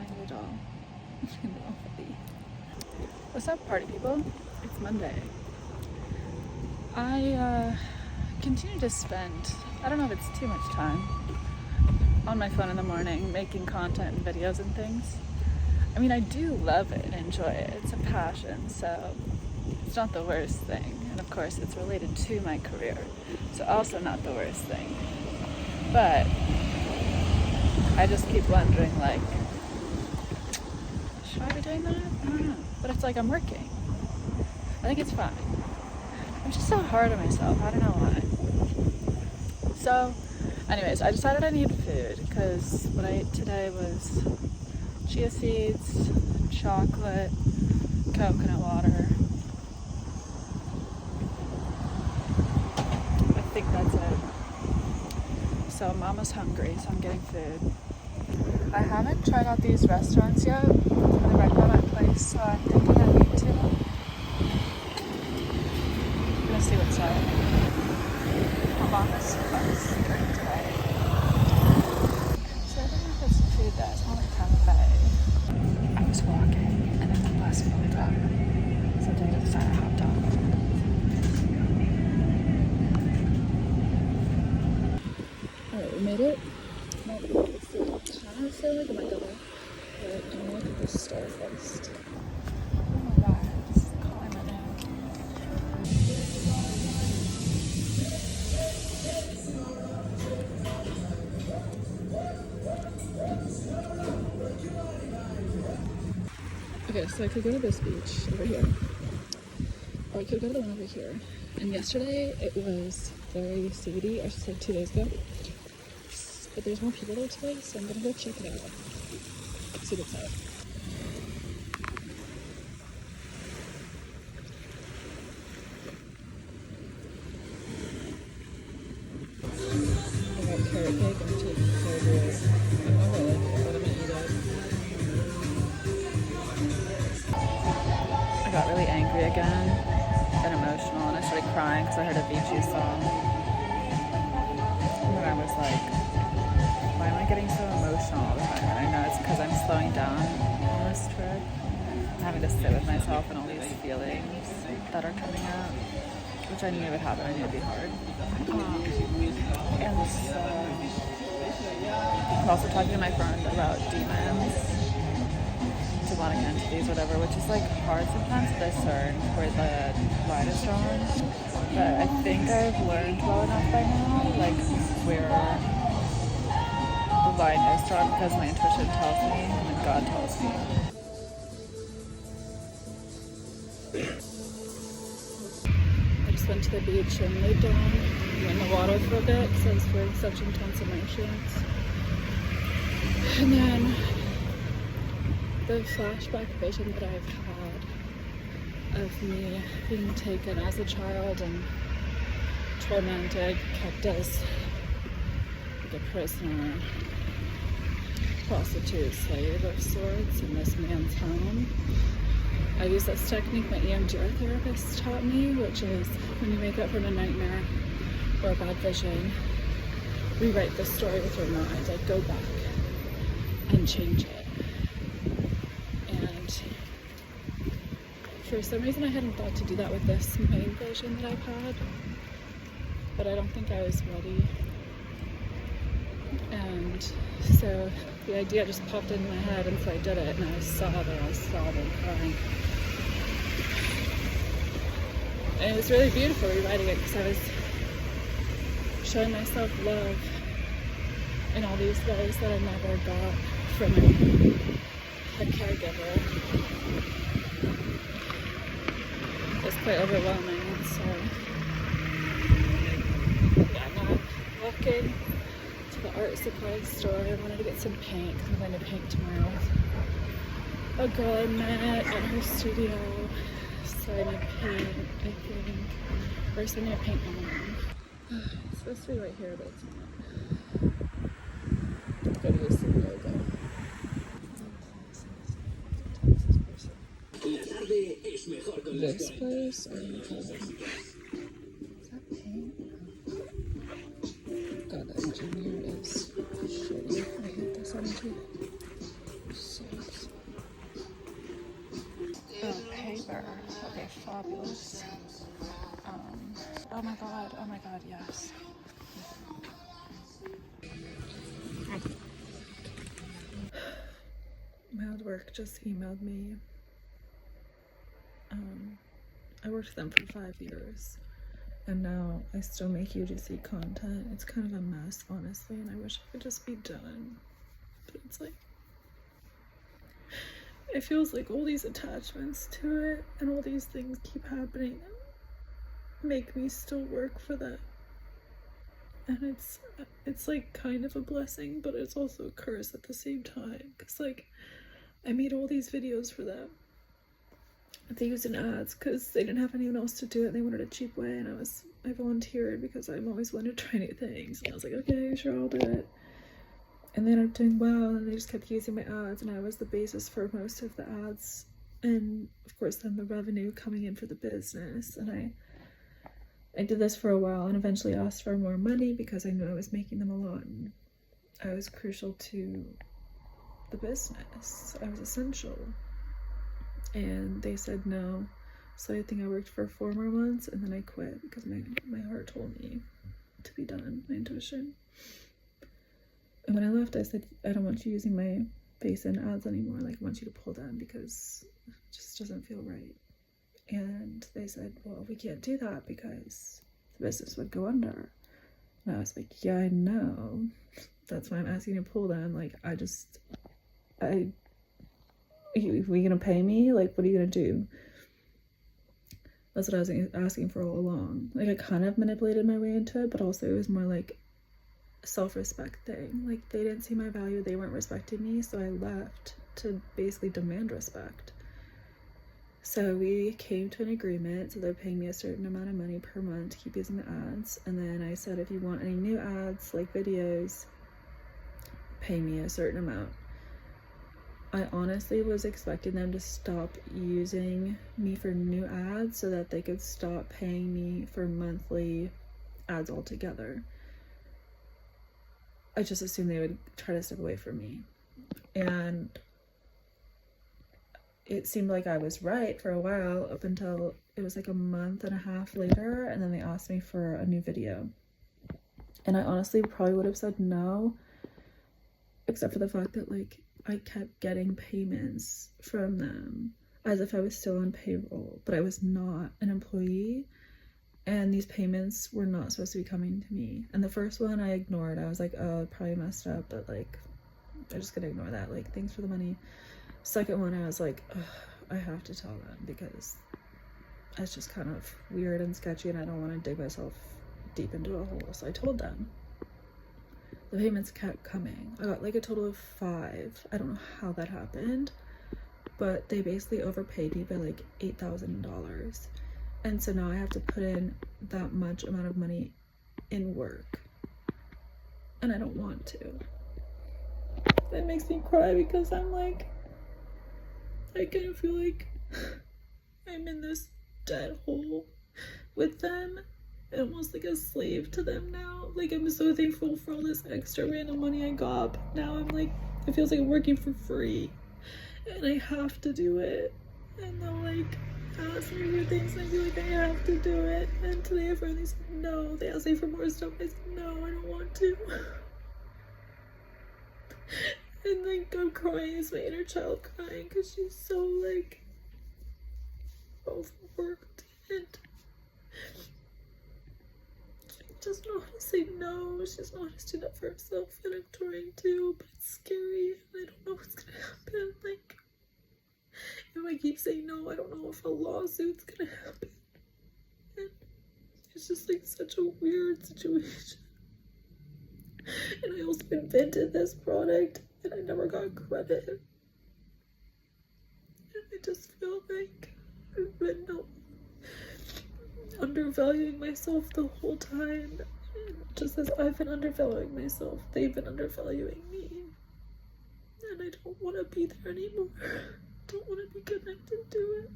my little buddy. What's up, party people? It's Monday. I continue to spend, I don't know if it's too much time, on my phone in the morning making content and videos and things. I mean, I do love it and enjoy it. It's a passion, so it's not the worst thing. And of course, it's related to my career, so also not the worst thing. But I just keep wondering, like, should I be doing that? I don't know. But it's like I'm working. I think it's fine. I'm just so hard on myself. I don't know why. So, anyways, I decided I need food because what I ate today was chia seeds, chocolate, coconut water. I think that's it. So Mama's hungry, so I'm getting food. I haven't tried out these restaurants yet. They're right by my place, so I'm thinking I need to. I'm gonna see what's up. Mama's first drink today. So I don't know if it's food that. It's more like cafe. I was walking and then the bus pulled up. So then I decided I hopped on. Alright, we made it. I kind of feel like I might go there, but I'm gonna look at this store first. Oh my god, it's calling right now. Okay, so I could go to this beach over here, or I could go to the one over here. And yesterday it was very seedy, I should say 2 days ago. But there's more people there today, so I'm gonna go check it out. See what's up. I got carrot cake. I'm taking so good. I don't know if I like it, but I'm gonna eat it. I got really angry again and emotional, and I started crying because I heard a Avicii song. And then I was like, why am I getting so emotional all the time? And I know it's because I'm slowing down on this trip. I'm having to sit with myself and all these feelings that are coming out, which I knew would happen. I knew it'd be hard. And so I'm also talking to my friend about demons, demonic entities, whatever, which is like hard sometimes to discern where the line is drawn. But I think I've learned well enough by now, like where the line is drawn, because my intuition tells me and then God tells me. I just went to the beach and laid down in the water for a bit because I was feeling such intense emotions. And then the flashback vision that I've had of me being taken as a child and tormented, kept as like a prisoner, prostitute, slave of sorts in this man's home. I use this technique my EMDR therapist taught me, which is when you wake up from a nightmare or a bad vision, rewrite the story with your mind, like go back and change it. And for some reason I hadn't thought to do that with this main vision that I've had, but I don't think I was ready. And so the idea just popped into my head, and so I did it, and I was sobbing, crying. And it was really beautiful rewriting it because I was showing myself love in all these ways that I never got from a caregiver. It was quite overwhelming, and so yeah, now I'm walking to the art supply store. I wanted to get some paint because I'm going to paint tomorrow. A girl I met at her studio, so I need paint, I think. First I need to paint my room. It's supposed to be right here, but it's not. I'm going to do some yoga. This place? Is that paint? God, that engineer is shitty. I hate this energy so much. fabulous. Oh my god, yes. My old work just emailed me. I worked with them for 5 years, and now I still make UGC content. It's kind of a mess, honestly, and I wish it could just be done. But it's like, it feels like all these attachments to it and all these things keep happening and make me still work for them. And it's like kind of a blessing, but it's also a curse at the same time, because like I made all these videos for them. They used in ads because they didn't have anyone else to do it and they wanted a cheap way, and I volunteered because I'm always willing to try new things, and I was like, okay, sure, I'll do it. And they ended up doing well, and they just kept using my ads, and I was the basis for most of the ads, and of course then the revenue coming in for the business. And I did this for a while and eventually asked for more money because I knew I was making them a lot, and I was crucial to the business. I was essential. And they said no. So I think I worked for 4 more months and then I quit because my heart told me to be done, my intuition. And when I left, I said, I don't want you using my face in ads anymore. Like, I want you to pull them because it just doesn't feel right. And they said, well, we can't do that because the business would go under. And I was like, yeah, I know. That's why I'm asking you to pull them. Like, were you gonna pay me? Like, what are you gonna do? That's what I was asking for all along. Like, I kind of manipulated my way into it, but also it was more like a self-respect thing. Like, they didn't see my value, they weren't respecting me, so I left to basically demand respect. So we came to an agreement, so they're paying me a certain amount of money per month to keep using the ads, and then I said, if you want any new ads, like videos, pay me a certain amount. I honestly was expecting them to stop using me for new ads so that they could stop paying me for monthly ads altogether. I just assumed they would try to step away from me. And it seemed like I was right for a while, up until it was like a month and a half later, and then they asked me for a new video. And I honestly probably would have said no, except for the fact that like I kept getting payments from them as if I was still on payroll, but I was not an employee, and these payments were not supposed to be coming to me. And the first one I ignored. I was like, oh, I probably messed up, but like, I'm just gonna ignore that. Like, thanks for the money. Second one, I was like, I have to tell them because it's just kind of weird and sketchy, and I don't want to dig myself deep into a hole. So I told them. The payments kept coming. I got like a total of 5. I don't know how that happened, but they basically overpaid me by like $8,000. And so now I have to put in that much amount of money in work, and I don't want to. That makes me cry because I'm like, I kind of feel like I'm in this dead hole with them, almost like a slave to them now. Like, I'm so thankful for all this extra random money I got, but now I'm like, it feels like I'm working for free and I have to do it. And they'll like ask me for things and I feel like I have to do it. And today I finally said no. They asked me for more stuff. I said no, I don't want to. And like, I'm crying. It's my inner child crying because she's so like overworked and she doesn't know how to say no. She doesn't know how to stand up for herself, and I'm trying to, but it's scary and I don't know what's gonna happen. Like, if I keep saying no, I don't know if a lawsuit's gonna happen. And it's just like such a weird situation. And I also invented this product and I never got credit. And I just feel like I've been undervaluing myself the whole time. And just as I've been undervaluing myself, they've been undervaluing me. And I don't want to be there anymore. I don't want to be connected to it.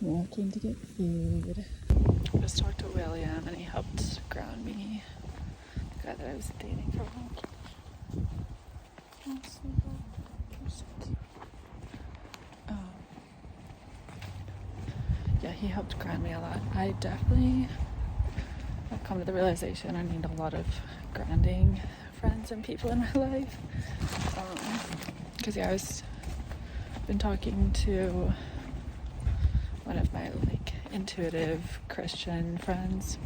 Walking to get food. I just talked to William and he helped ground me. The guy that I was dating for a while. Yeah, he helped ground me a lot. I definitely have come to the realization I need a lot of grounding friends and people in my life. Because I was been talking to one of my intuitive Christian friends,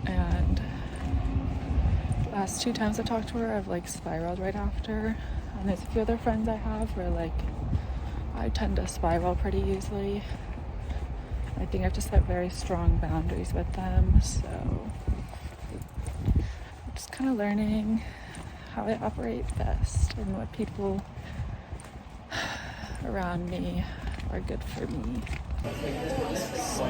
and last 2 times I talked to her I've spiraled right after, and there's a few other friends I have where I tend to spiral pretty easily. I think I have to set very strong boundaries with them, so I'm just kind of learning how I operate best and what people around me are good for me. So